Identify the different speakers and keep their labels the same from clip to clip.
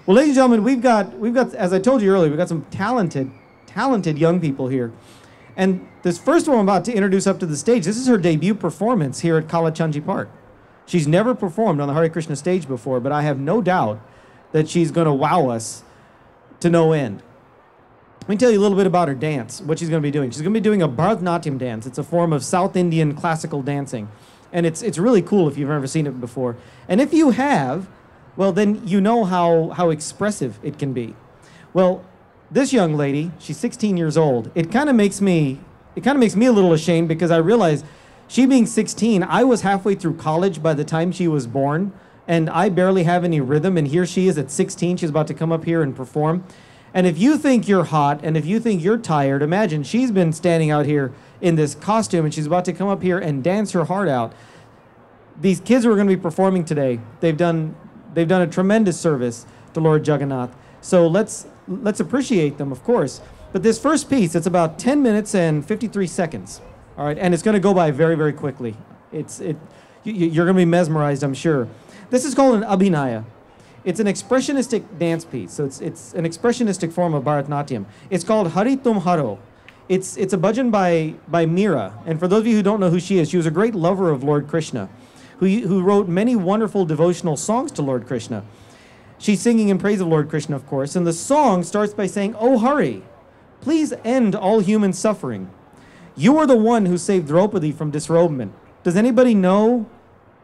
Speaker 1: Well, ladies and gentlemen, we've got, as I told you earlier, we've got some talented young people here. And this first one I'm about to introduce up to the stage, this is her debut performance here at Kalachandji Park. She's never performed on the Hare Krishna stage before, but I have no doubt that she's going to wow us to no end. Let me tell you a little bit about her dance, what she's going to be doing. She's going to be doing a Bharatnatyam dance. It's a form of South Indian classical dancing. And it's really cool if you've ever seen it before. And if you have, well, then you know how expressive it can be. Well, this young lady, she's 16 years old. It kind of makes me a little ashamed because I realize she being 16, I was halfway through college by the time she was born, and I barely have any rhythm, and here she is at 16. She's about to come up here and perform. And if you think you're hot, and if you think you're tired, imagine she's been standing out here in this costume, and she's about to come up here and dance her heart out. These kids who are going to be performing today, they've done a tremendous service to Lord Jagannath. So let's appreciate them, of course. But this first piece, it's about 10 minutes and 53 seconds. All right, and it's going to go by very, very quickly. You're going to be mesmerized, I'm sure. This is called an abhinaya. It's an expressionistic dance piece. So it's an expressionistic form of Bharatnatyam. It's called Hari Tum Haro. It's a bhajan by Meera. And for those of you who don't know who she is, she was a great lover of Lord Krishna, who wrote many wonderful devotional songs to Lord Krishna. She's singing in praise of Lord Krishna, of course, and the song starts by saying, "Oh Hari, please end all human suffering. You are the one who saved Draupadi from disrobement." Does anybody know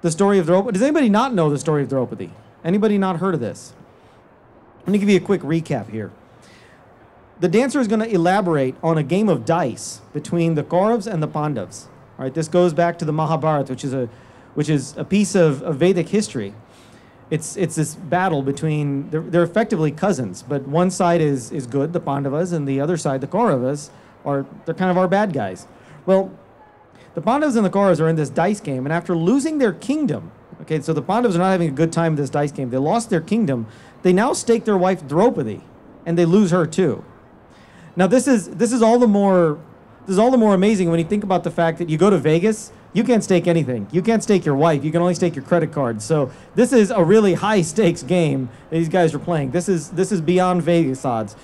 Speaker 1: the story of Draupadi? Does anybody not know the story of Draupadi? Anybody not heard of this? Let me give you a quick recap here. The dancer is going to elaborate on a game of dice between the Kauravas and the Pandavas. All right, this goes back to the Mahabharata, which is a piece of Vedic history. It's this battle between, they're effectively cousins, but one side is good, the Pandavas, and the other side, the Kauravas, they're kind of our bad guys. Well, the Pandavas and the Kauravas are in this dice game, and after losing their kingdom, okay, so the Pandavas are not having a good time in this dice game. They lost their kingdom. They now stake their wife Draupadi, and they lose her too. Now this is all the more amazing when you think about the fact that you go to Vegas, you can't stake anything. You can't stake your wife. You can only stake your credit card. So this is a really high stakes game that these guys are playing. This is beyond Vegas odds.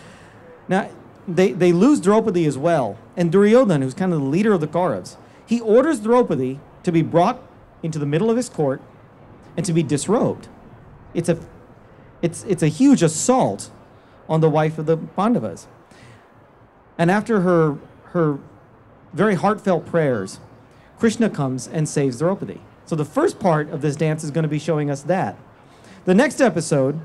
Speaker 1: Now they lose Draupadi as well, and Duryodhana, who's kind of the leader of the Kauravas, he orders Draupadi to be brought into the middle of his court and to be disrobed. It's a huge assault on the wife of the Pandavas. And after her very heartfelt prayers, Krishna comes and saves Draupadi. So the first part of this dance is going to be showing us that. The next episode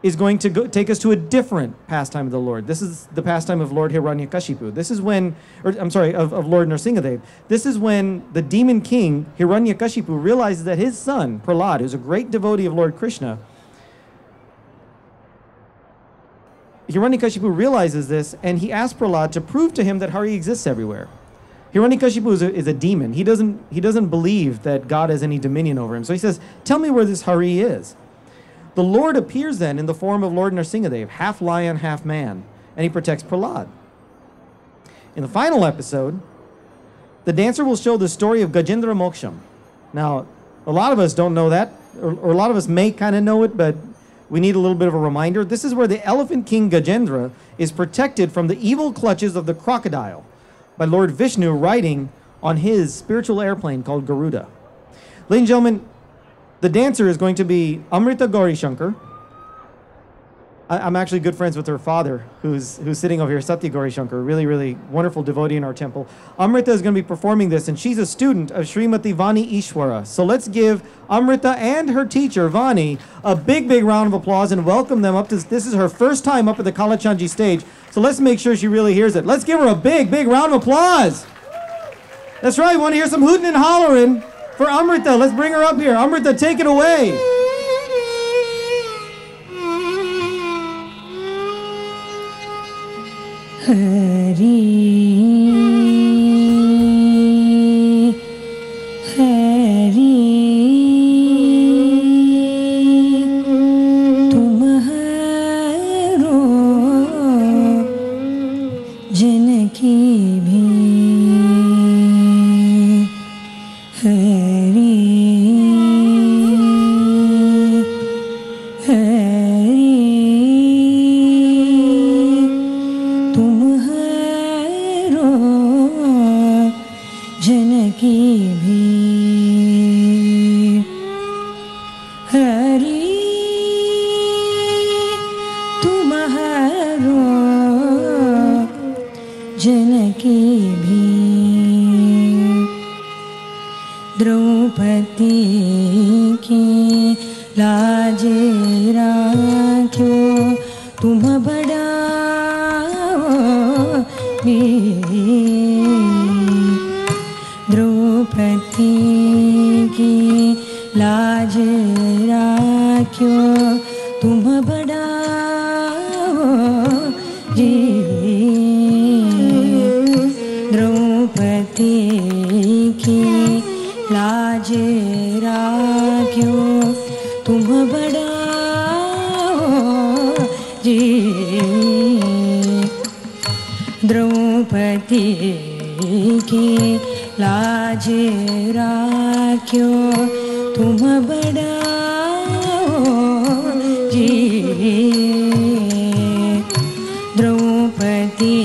Speaker 1: is going to take us to a different pastime of the Lord. This is the pastime of Lord Hiranyakashipu. This is when, of Lord Nrsingadev. This is when the demon king Hiranyakashipu realizes that his son, Prahlad, who's a great devotee of Lord Krishna, Hiranyakashipu realizes this, and he asks Prahlad to prove to him that Hari exists everywhere. Hiranyakashipu is a demon. He doesn't believe that God has any dominion over him. So he says, "Tell me where this Hari is." The Lord appears then in the form of Lord Nrsingadev, half lion, half man, and he protects Prahlad. In the final episode, the dancer will show the story of Gajendra Moksham. Now, a lot of us don't know that, or a lot of us may kind of know it, but we need a little bit of a reminder. This is where the elephant king Gajendra is protected from the evil clutches of the crocodile by Lord Vishnu riding on his spiritual airplane called Garuda. Ladies and gentlemen, the dancer is going to be Amritha Gourisankar. I'm actually good friends with her father, who's sitting over here, Satya Gourisankar, really, really wonderful devotee in our temple. Amrita is going to be performing this, and she's a student of Srimati Vani Ishwara. So let's give Amrita and her teacher, Vani, a big, big round of applause and welcome them up to this. Is her first time up at the Kalachandji stage, so let's make sure she really hears it. Let's give her a big, big round of applause. That's right, we want to hear some hooting and hollering for Amrita. Let's bring her up here. Amrita, take it away.
Speaker 2: Hari Hari tumharo Janaki bhi Hari Hari जनकी भी द्रौपदी की लाज राख्यो तुम बढ़ाओ भी द्रौपदी की लाज राख्यो तुम बढ़ाओ जी द्रौपदी की लाज राख्यो तुम बढ़ाओ जी द्रौपदी की लाज राख्यो तुम बढ़ाओ जी द्रौपदी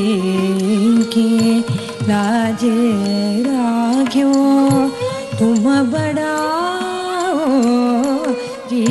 Speaker 2: की लाज राख्यो तुम बढ़ाओ जी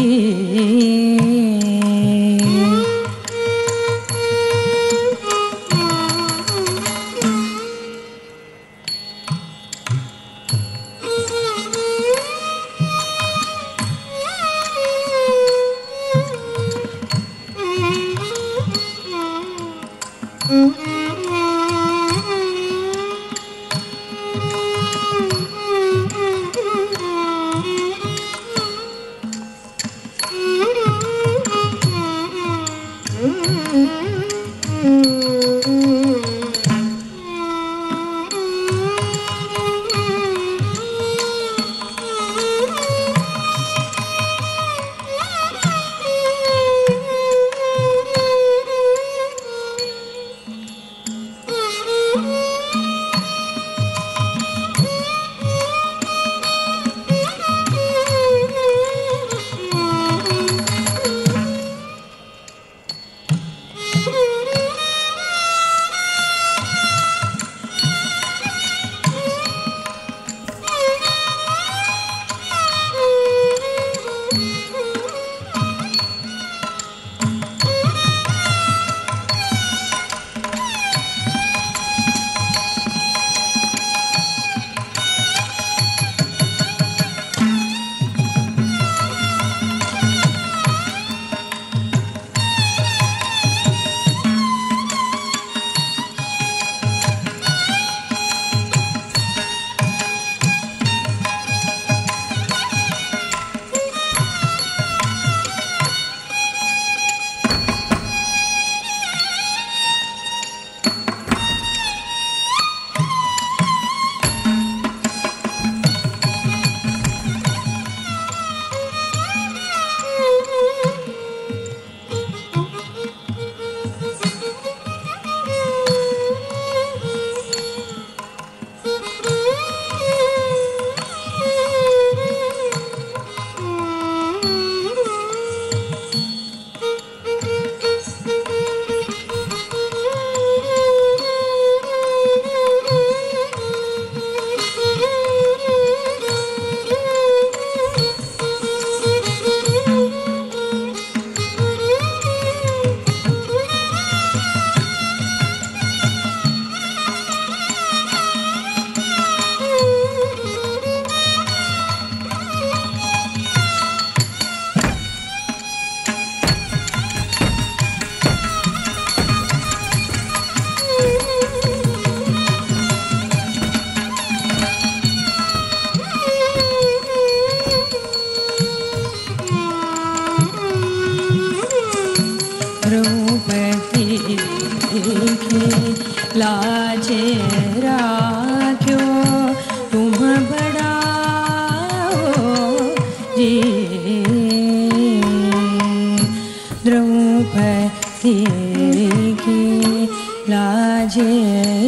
Speaker 2: लाज राख्यो तुम बढ़ाओ जी द्रौपदी की लाज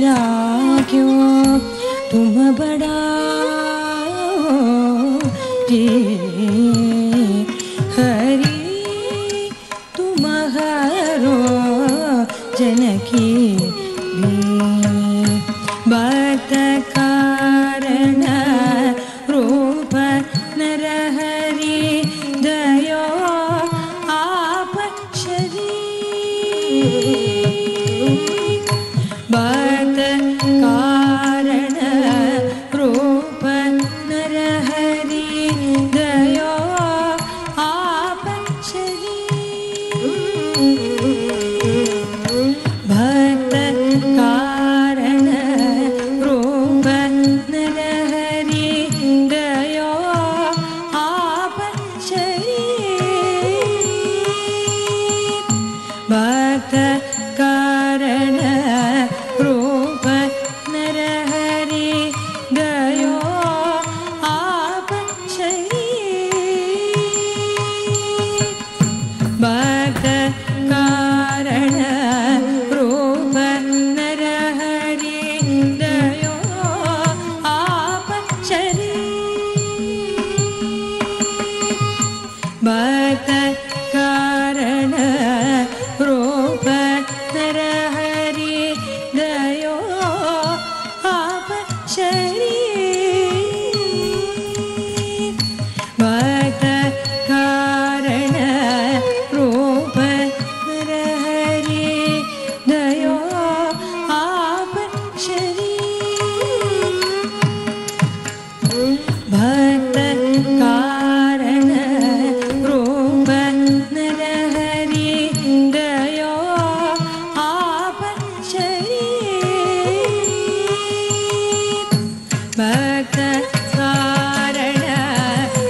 Speaker 2: राख्यो तुम बढ़ाओ जी हरि तुम हरो जनकी बात कारण रूप नरहरि दयो आप शरीर ಭಕ್ತ ಕಾರಣ ರೂಪ ನರಹರಿ ದಯೋ ಆಪ ಶರೀ ಭಕ್ತ ಕಾರಣ ರೂಪ ನರಹರಿ ದಯೋ ಆಪ ಶರೀ ಭಕ್ತ ಕಾರಣ ರೂಪ ನರಹರಿ ದಯೋ ಆಪ ಶರೀ ಭಕ್ತ ಕಾರಣ ರೂಪ ನರಹರಿ ದಯೋ ಆಪ ಶರೀ ಭಕ್ತ ಕಾರಣ ರೂಪ ನರಹರಿ ದಯೋ ಆಪ ಶರೀ ಭಕ್ತ ಕಾರಣ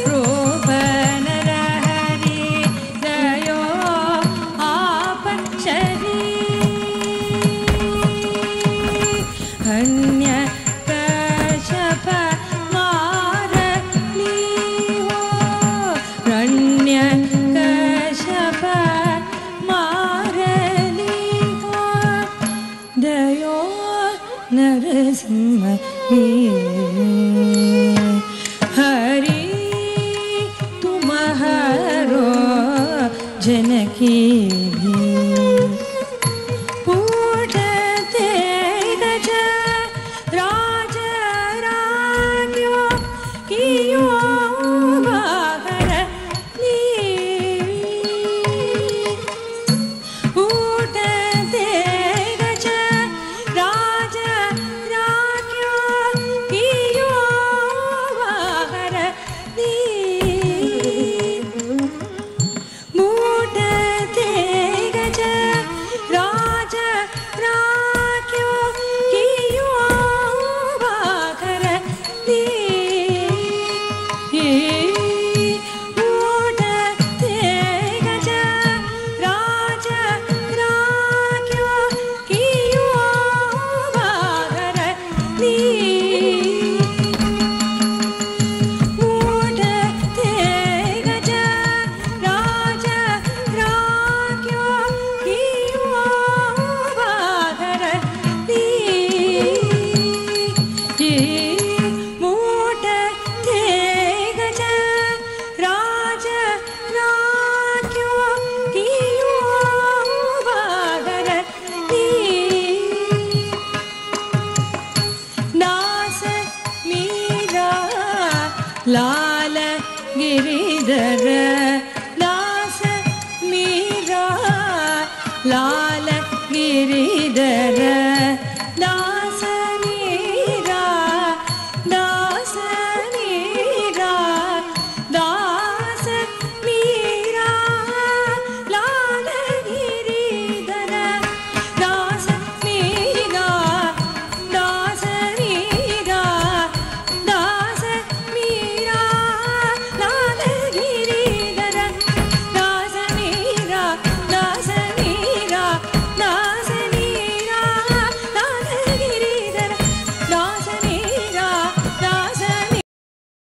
Speaker 2: ರೂಪ ನರಹರಿ ದಯೋ ಆಪ ಶರೀ ಅನ್ಯ ಕಶಪ ಮಾರಲಿ ಹೋ ರಣ್ಯ ಕಶಪ ಮಾರಲಿ ಹೋ ದಯೋ ನರಸಿಂಹ ಹರಿ ತುಮಹರೋ ಜನಕಿ ಪೂಜತೆ ಗಜ ರಾಜ ರಾಜ್ಞೋ ಕಿಯೋ ಬಾಹರ ಪೂಜತೆ ಗಜ ರಾಜ ರಾಜ್ಞೋ ಕಿಯೋ ಬಾಹರ ಮೂಟತೆ ಗಜ ರಾಜ ರಾಜ್ಞೋ ಕಿಯೋ ಬಾಹರ ಮೂಟತೆ ಗಜ ರಾಜ ರಾಜ್ಞೋ ಕಿಯೋ ಬಾಹರ ಮೂಟತೆ ಗಜ ರಾಜ ರಾಜ್ಞೋ ಕಿಯೋ ಬಾಹರ ಮೂಟತೆ ಗಜ ರಾಜ ರಾಜ್ಞೋ ಕಿಯೋ ಬಾಹರ दास मीरा लाल गिरिधर दास मीरा लाल गिरिधर